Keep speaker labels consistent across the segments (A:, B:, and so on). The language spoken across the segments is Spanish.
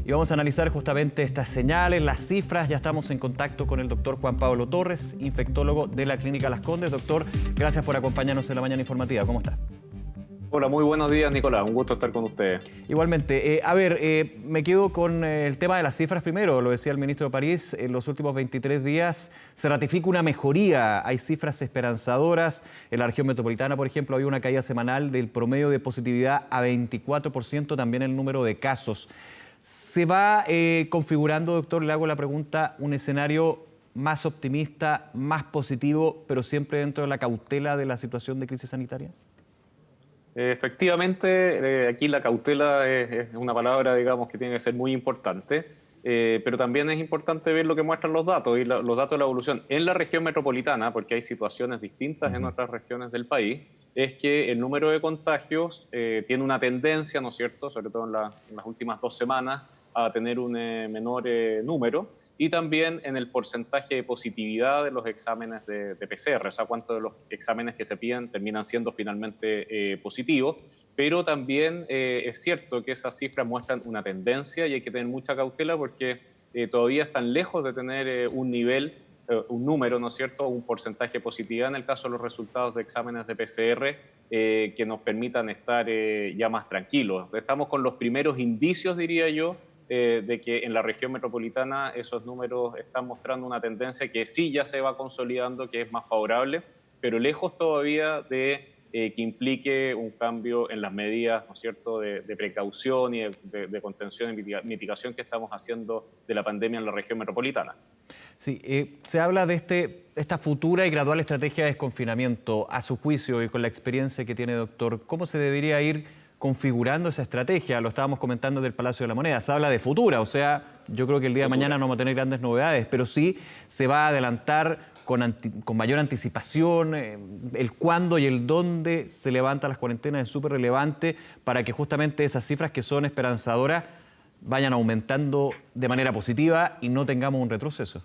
A: y vamos a analizar justamente estas señales, las cifras. Ya estamos en contacto con el doctor Juan Pablo Torres, infectólogo de la Clínica Las Condes. Doctor, gracias por acompañarnos en la mañana informativa. ¿Cómo está?
B: Hola, muy buenos días, Nicolás. Un gusto estar con ustedes.
A: Igualmente. Me quedo con el tema de las cifras primero. Lo decía el ministro París, en los últimos 23 días se ratifica una mejoría. Hay cifras esperanzadoras. En la región metropolitana, por ejemplo, había una caída semanal del promedio de positividad a 24%, también el número de casos. ¿Se va configurando, doctor, le hago la pregunta, un escenario más optimista, más positivo, pero siempre dentro de la cautela de la situación de crisis sanitaria?
B: Efectivamente, aquí la cautela es una palabra, digamos, que tiene que ser muy importante, pero también es importante ver lo que muestran los datos y los datos de la evolución. En la región metropolitana, porque hay situaciones distintas en otras regiones del país, es que el número de contagios tiene una tendencia, ¿no es cierto?, sobre todo en las últimas 2 semanas, a tener un menor número. Y también en el porcentaje de positividad de los exámenes de PCR, o sea, cuántos de los exámenes que se piden terminan siendo finalmente positivos, pero también es cierto que esas cifras muestran una tendencia y hay que tener mucha cautela porque todavía están lejos de tener un nivel, un número, ¿no es cierto?, un porcentaje de positividad en el caso de los resultados de exámenes de PCR que nos permitan estar ya más tranquilos. Estamos con los primeros indicios, diría yo, de que en la región metropolitana esos números están mostrando una tendencia que sí ya se va consolidando, que es más favorable, pero lejos todavía de que implique un cambio en las medidas, ¿no es cierto?, de precaución y de contención y mitigación que estamos haciendo de la pandemia en la región metropolitana.
A: Sí, se habla de esta futura y gradual estrategia de desconfinamiento. A su juicio y con la experiencia que tiene, doctor, ¿cómo se debería ir configurando esa estrategia? Lo estábamos comentando del Palacio de la Moneda. Se habla de futura, o sea, yo creo que el día de mañana no vamos a tener grandes novedades, pero sí se va a adelantar con mayor anticipación. El cuándo y el dónde se levantan las cuarentenas es súper relevante para que justamente esas cifras que son esperanzadoras vayan aumentando de manera positiva y no tengamos un retroceso.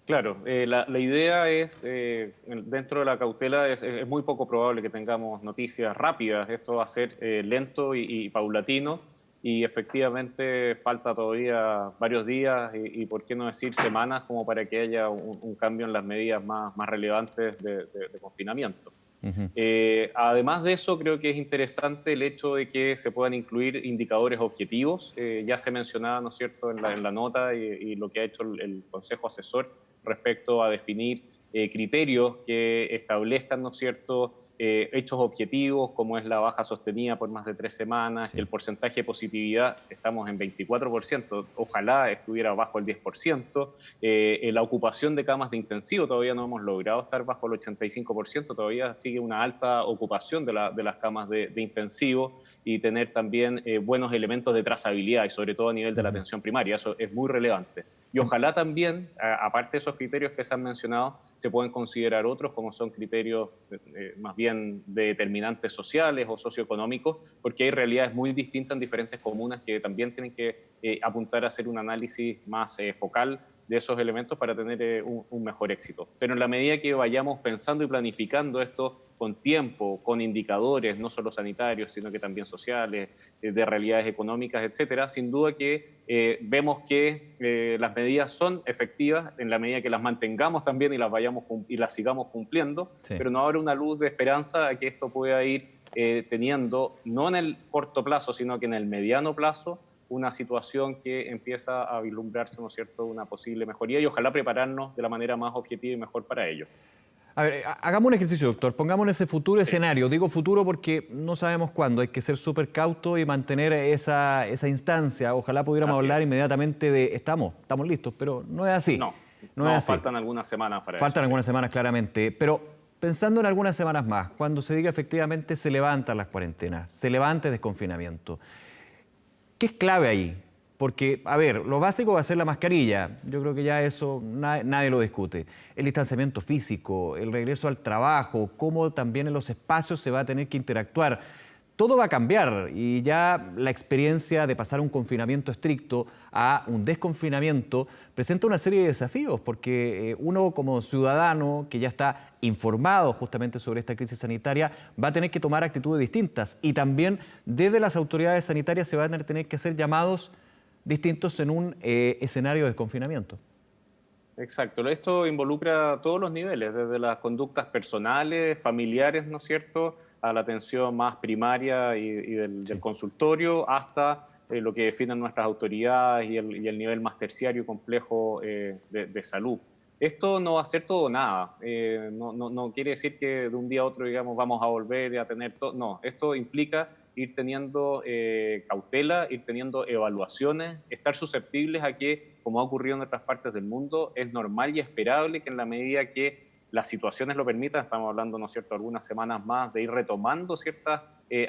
B: Claro, la idea es, dentro de la cautela, es muy poco probable que tengamos noticias rápidas. Esto va a ser lento y paulatino y efectivamente falta todavía varios días y por qué no decir semanas como para que haya un cambio en las medidas más relevantes de confinamiento. Además de eso, creo que es interesante el hecho de que se puedan incluir indicadores objetivos. Ya se mencionaba, ¿no es cierto?, en la nota y lo que ha hecho el Consejo Asesor respecto a definir criterios que establezcan, ¿no es cierto?, hechos objetivos, como es la baja sostenida por más de 3 semanas, que el porcentaje de positividad, estamos en 24%, ojalá estuviera bajo el 10%, la ocupación de camas de intensivo, todavía no hemos logrado estar bajo el 85%, todavía sigue una alta ocupación de las camas de intensivo, y tener también buenos elementos de trazabilidad, y sobre todo a nivel de la atención primaria, eso es muy relevante. Y ojalá también, aparte de esos criterios que se han mencionado, se pueden considerar otros, como son criterios más bien de determinantes sociales o socioeconómicos, porque hay realidades muy distintas en diferentes comunas que también tienen que apuntar a hacer un análisis más focal de esos elementos para tener un mejor éxito. Pero en la medida que vayamos pensando y planificando esto con tiempo, con indicadores, no solo sanitarios, sino que también sociales, de realidades económicas, etcétera, sin duda que vemos que las medidas son efectivas en la medida que las mantengamos también y las sigamos cumpliendo, sí. Pero no habrá una luz de esperanza a que esto pueda ir teniendo, no en el corto plazo, sino que en el mediano plazo, una situación que empieza a vislumbrarse, ¿no es cierto?, una posible mejoría y ojalá prepararnos de la manera más objetiva y mejor para ello.
A: A ver, hagamos un ejercicio, doctor. Pongámonos ese futuro escenario. Digo futuro porque no sabemos cuándo. Hay que ser súper cauto y mantener esa instancia. Ojalá pudiéramos hablar inmediatamente de estamos listos, pero no es así.
B: No
A: es así.
B: Faltan algunas semanas para eso.
A: Faltan algunas semanas, claramente. Pero pensando en algunas semanas más, cuando se diga efectivamente se levantan las cuarentenas, se levanta el desconfinamiento, ¿qué es clave ahí? Porque, a ver, lo básico va a ser la mascarilla. Yo creo que ya eso nadie lo discute. El distanciamiento físico, el regreso al trabajo, cómo también en los espacios se va a tener que interactuar. Todo va a cambiar y ya la experiencia de pasar un confinamiento estricto a un desconfinamiento presenta una serie de desafíos porque uno como ciudadano que ya está informado justamente sobre esta crisis sanitaria va a tener que tomar actitudes distintas y también desde las autoridades sanitarias se van a tener que hacer llamados distintos en un escenario de desconfinamiento.
B: Exacto, esto involucra todos los niveles, desde las conductas personales, familiares, ¿no es cierto?, a la atención más primaria y del consultorio, hasta lo que definen nuestras autoridades y el nivel más terciario y complejo de salud. Esto no va a ser todo o nada, no quiere decir que de un día a otro, digamos, vamos a volver a tener todo, no, esto implica ir teniendo cautela, ir teniendo evaluaciones, estar susceptibles a que, como ha ocurrido en otras partes del mundo, es normal y esperable que en la medida que las situaciones lo permitan, estamos hablando, ¿no es cierto?, algunas semanas más de ir retomando ciertas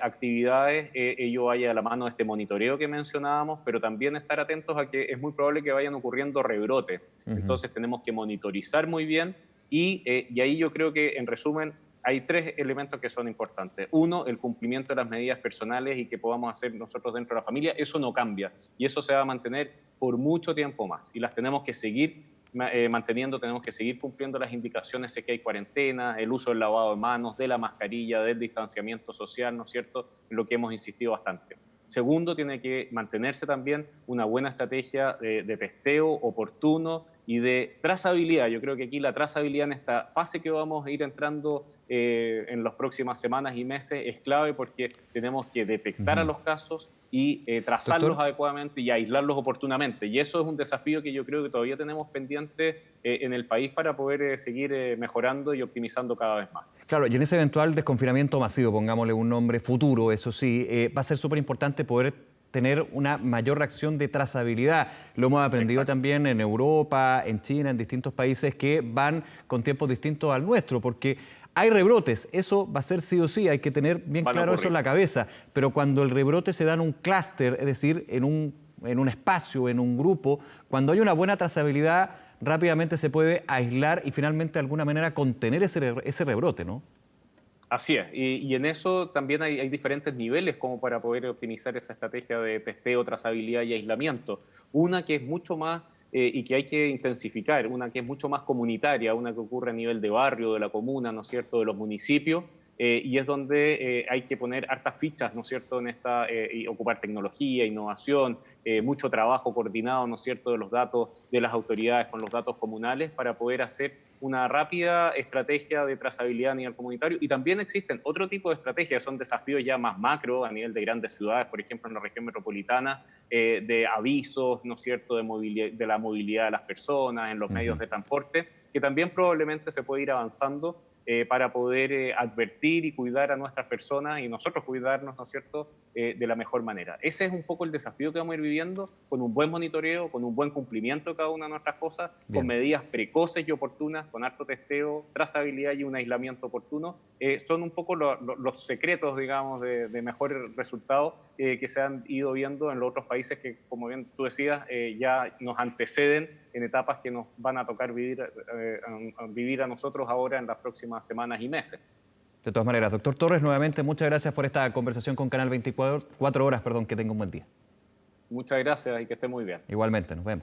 B: actividades, ello vaya de la mano de este monitoreo que mencionábamos, pero también estar atentos a que es muy probable que vayan ocurriendo rebrotes. Entonces tenemos que monitorizar muy bien y ahí yo creo que, en resumen, hay tres elementos que son importantes. Uno, el cumplimiento de las medidas personales y que podamos hacer nosotros dentro de la familia. Eso no cambia y eso se va a mantener por mucho tiempo más y las tenemos que seguir manteniendo, tenemos que seguir cumpliendo las indicaciones de que hay cuarentena, el uso del lavado de manos, de la mascarilla, del distanciamiento social, ¿no es cierto?, en lo que hemos insistido bastante. Segundo, tiene que mantenerse también una buena estrategia de testeo oportuno y de trazabilidad. Yo creo que aquí la trazabilidad en esta fase que vamos a ir entrando en las próximas semanas y meses es clave porque tenemos que detectar a los casos y trazarlos adecuadamente y aislarlos oportunamente. Y eso es un desafío que yo creo que todavía tenemos pendiente en el país para poder seguir mejorando y optimizando cada vez más.
A: Claro, y en ese eventual desconfinamiento masivo, pongámosle un nombre futuro, eso sí, va a ser súper importante poder tener una mayor reacción de trazabilidad. Lo hemos aprendido también en Europa, en China, en distintos países que van con tiempos distintos al nuestro, porque hay rebrotes, eso va a ser sí o sí, hay que tener bien claro eso en la cabeza, pero cuando el rebrote se da en un clúster, es decir, en un espacio, en un grupo, cuando hay una buena trazabilidad, rápidamente se puede aislar y finalmente de alguna manera contener ese rebrote, ¿no?
B: Así es, y en eso también hay diferentes niveles como para poder optimizar esa estrategia de testeo, trazabilidad y aislamiento. Una que es mucho más y que hay que intensificar, una que es mucho más comunitaria, una que ocurre a nivel de barrio, de la comuna, ¿no es cierto?, de los municipios, y es donde hay que poner hartas fichas, ¿no es cierto?, en esta, y ocupar tecnología, innovación, mucho trabajo coordinado, ¿no es cierto?, de los datos de las autoridades con los datos comunales para poder hacer una rápida estrategia de trazabilidad a nivel comunitario. Y también existen otro tipo de estrategias, son desafíos ya más macro a nivel de grandes ciudades, por ejemplo en la región metropolitana, de avisos, ¿no es cierto?, de la movilidad de las personas, en los medios de transporte, que también probablemente se puede ir avanzando para poder advertir y cuidar a nuestras personas y nosotros cuidarnos, ¿no es cierto?, de la mejor manera. Ese es un poco el desafío que vamos a ir viviendo, con un buen monitoreo, con un buen cumplimiento de cada una de nuestras cosas, con medidas precoces y oportunas, con harto testeo, trazabilidad y un aislamiento oportuno. Son un poco los secretos, digamos, de mejores resultados que se han ido viendo en los otros países que, como bien tú decías, ya nos anteceden en etapas que nos van a tocar vivir a nosotros ahora en las próximas semanas y meses.
A: De todas maneras, doctor Torres, nuevamente muchas gracias por esta conversación con Canal 24 Horas. Que tenga un buen día.
B: Muchas gracias y que esté muy bien.
A: Igualmente, nos vemos.